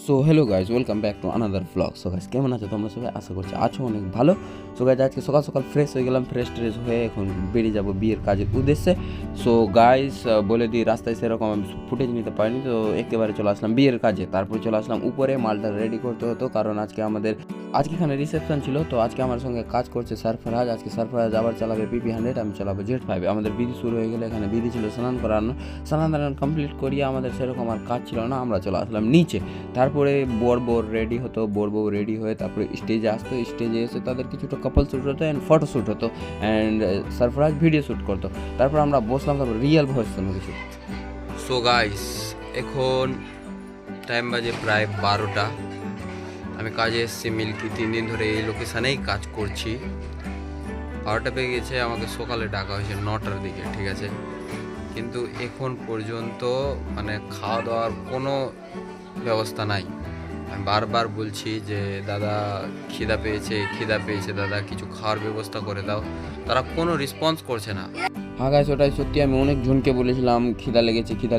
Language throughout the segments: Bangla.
So hello guys, welcome back to another blog. So guys, কেমন আছো তোমরা সবাই? আশা করছি আছো অনেক ভালো। সো গাইজ, আজকে সকাল সকাল ফ্রেশ হয়ে গেলাম, ফ্রেশ ট্রেশ হয়ে এখন বেরিয়ে যাবো বিয়ের কাজের উদ্দেশ্যে। সো গাইজ, বলে দিই, রাস্তায় সেরকম আমি ফুটেজ নিতে পারিনি, তো একেবারে চলে আসলাম বিয়ের কাজে। তারপরে চলে আসলাম উপরে, মালটা রেডি করতে হতো, কারণ আজকে এখানে রিসেপশন ছিল। তো আজকে আমার সঙ্গে কাজ করছে সারফরাজ। আজকে সারফরাজ আবার চালাবে PP100, আমি চালাবো Z5। আমাদের বিধি শুরু হয়ে গেলে, এখানে বিধি ছিল স্নান করানো। স্নান কমপ্লিট করিয়ে আমাদের সেরকম আর কাজ ছিল না, আমরা চলে আসলাম নিচে। তারপরে বর রেডি হতো, বউ রেডি হয়ে তারপরে স্টেজে আসতো। স্টেজে এসে তাদের কিছুটা কাপল শ্যুট হতো অ্যান্ড ফটো শ্যুট হতো অ্যান্ড সারফরাজ ভিডিও শ্যুট করতো। তারপর আমরা বসলাম, তারপর রিয়েল ভয়েস শোনো কিছু। সো গাইস, এখন টাইম বাজে প্রায় 12টা। আমি কাজে এসেছি মিল্কি, 3 দিন ধরে এই লোকেশানেই কাজ করছি। 12টা পেয়ে গেছে, আমাকে সকালে ডাকা হয়েছে 9টার দিকে, ঠিক আছে। কিন্তু এখন পর্যন্ত মানে খাওয়া দাওয়ার কোনো ব্যবস্থা নাই। আমি বারবার বলছি যে দাদা খিদা পেয়েছে দাদা, কিছু খাওয়ার ব্যবস্থা করে দাও। তারা কোনো রেসপন্স করছে না। হ্যাঁ গাইস, ওটাই সত্যি। আমি অনেক জনকে বলেছিলাম খিদা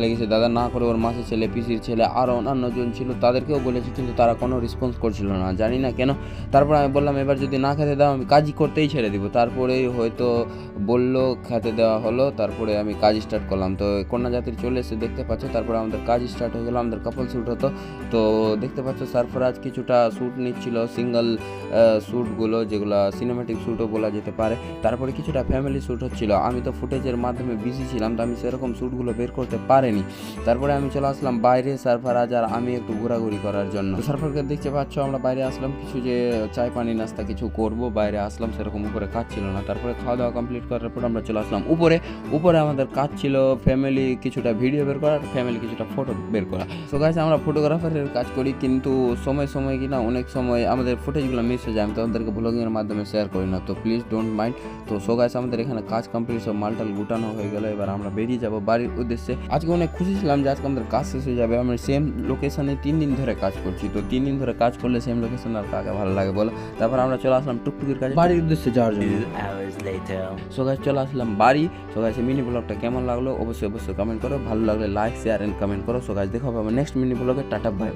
লেগেছে দাদা, না করে ওর মাসির ছেলে, পিসির ছেলে, আরও অন্যান্য জন ছিল, তাদেরকেও বলেছি, কিন্তু তারা কোনো রেসপন্স করছিল না, জানি না কেন। তারপর আমি বললাম এবার যদি না খেতে দাও আমি কাজই করতেই ছেড়ে দিব। তারপরেই হয়তো বললো, খেতে দেওয়া হলো। তারপরে আমি কাজ স্টার্ট করলাম। তো কন্যাযাত্রী চলে এসে দেখতে পাচ্ছ। তারপরে আমাদের কাজ স্টার্ট হয়ে গেলো, আমাদের কাপল শ্যুট হতো। তো দেখতে পাচ্ছ সারফরাজ কিছুটা শ্যুট নিচ্ছিল, সিঙ্গেল শ্যুটগুলো, যেগুলো সিনেম্যাটিক শ্যুটও বলা যেতে পারে। তারপরে কিছুটা ফ্যামিলি শ্যুট হচ্ছিল। আমি তো ফুটেজের মাধ্যমে বিজি ছিলাম, তো আমি সেরকম শ্যুটগুলো বের করতে পারিনি। তারপরে আমি চলে আসলাম বাইরে, সারফরাজ আর আমি একটু ঘোরাঘুরি করার জন্য। সারফরাজকে দেখতে পাচ্ছ, আমরা বাইরে আসলাম কিছু যে চায় পানি নাস্তা কিছু করব, বাইরে আসলাম, সেরকম উপরে কাজ ছিল না। তারপরে খাওয়া দাওয়া কমপ্লিট করার পর আমরা চলে আসলাম উপরে আমাদের কাজ ছিল ফ্যামিলি কিছুটা ভিডিও বের করা, ফ্যামিলি কিছুটা ফটো বের করা। তো গাইস, আমরা ফটোগ্রাফারের কাজ করি, কিন্তু সময় কিনা অনেক সময় আমাদের ফুটেজগুলো মিস হয়ে যায়। আমি তোমাদেরকে ব্লগিংয়ের মাধ্যমে শেয়ার করি না, তো প্লিজ ডোন্ট মাইন্ড। তো সো গাইস, আমাদের এখানে কাজ কমপ্লিট, সব মালটাল গুটানো হয়ে গেল। এবার আমরা বেরিয়ে যাব বাড়ির উদ্দেশ্যে। আজকে অনেক খুশি ছিলাম যে আজকে আমাদের কাজ শেষ হয়ে যাবে। আমি সেম লোকেশনে 3 দিন ধরে কাজ করছি, তো 3 দিন ধরে কাজ করলে সেম লোকেশন আর কাকে ভালো লাগে বলো। তারপর আমরা চলে আসলাম টুকটুকির কাছে বাড়ির উদ্দেশ্যে যাওয়ার জন্য। সো গাইস, চলে আসলাম বাড়ি। সো গাইস, মিনি ব্লগটা কেমন লাগলো অবশ্যই কমেন্ট করো। ভালো লাগলে লাইক, শেয়ার এন্ড কমেন্ট করো। সো গাইস, দেখা হবে আমার নেক্সট মিনি ব্লগে। Tata, by.